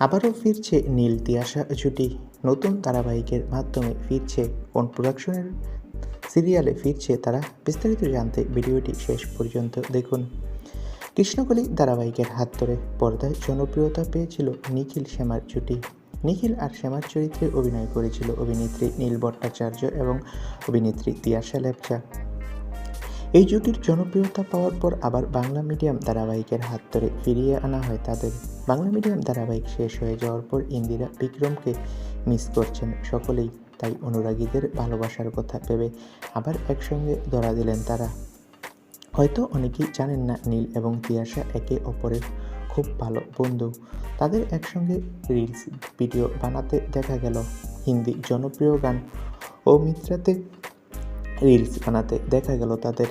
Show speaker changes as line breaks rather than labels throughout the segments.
আবারও ফিরছে নীল তিয়াশা জুটি। নতুন ধারাবাহিকের মাধ্যমে ফিরছে কোন প্রোডাকশনের সিরিয়ালে ফিরছে তারা, বিস্তারিত জানতে ভিডিওটি শেষ পর্যন্ত দেখুন। কৃষ্ণকলি ধারাবাহিকের হাত ধরে পর্দায় জনপ্রিয়তা পেয়েছিল নিখিল শ্যামার জুটি। নিখিল আর শ্যামার চরিত্রে অভিনয় করেছিল অভিনেত্রী নীল ভট্টাচার্য এবং অভিনেত্রী তিয়াশা লেপচা। এই জুটির জনপ্রিয়তা পাওয়ার পর আবার বাংলা মিডিয়াম ধারাবাহিকের হাত ধরে ফিরিয়ে আনা হয় তাদের। বাংলা মিডিয়াম ধারাবাহিক শেষ হয়ে যাওয়ার পর ইন্দিরা বিক্রমকে মিস করছেন সকলেই, তাই অনুরাগীদের ভালোবাসার কথা ভেবে আবার একসঙ্গে ধরা দিলেন তারা। হয়তো অনেকেই জানেন না, নীল এবং তিয়াশা একে অপরের খুব ভালো বন্ধু। তাদের একসঙ্গে রিলস ভিডিও বানাতে দেখা গেল। হিন্দি জনপ্রিয় গান ও মিত্রাতে রিলস বানাতে দেখা গেল তাদের।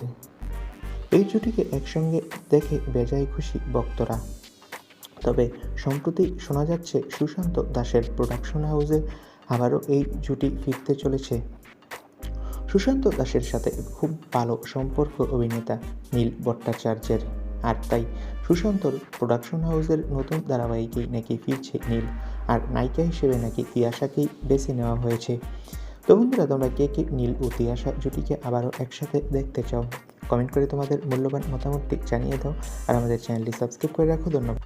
এই জুটিকে একসঙ্গে দেখে বেজায় খুশি ভক্তরা। তবে সম্প্রতি শোনা যাচ্ছে সুশান্ত দাসের প্রোডাকশন হাউসে আবারও এই জুটি ফিরতে চলেছে। সুশান্ত দাসের সাথে খুব ভালো সম্পর্ক অভিনেতা নীল ভট্টাচার্যের, আর তাই সুশান্তর প্রোডাকশন হাউসের নতুন ধারাবাহিকেই নাকি ফিরছে নীল, আর নায়িকা হিসেবে নাকি তিয়াশাকেই বেছে নেওয়া হয়েছে। তো বন্ধুরা, তোমরা কে কে নীল ও তিয়াশা জুটিকে আবারও একসাথে দেখতে চাও? কমেন্ট করে তোমাদের মূল্যবান মতামতটি জানিয়ে দাও, আর আমাদের চ্যানেলটি সাবস্ক্রাইব করে রাখো। ধন্যবাদ।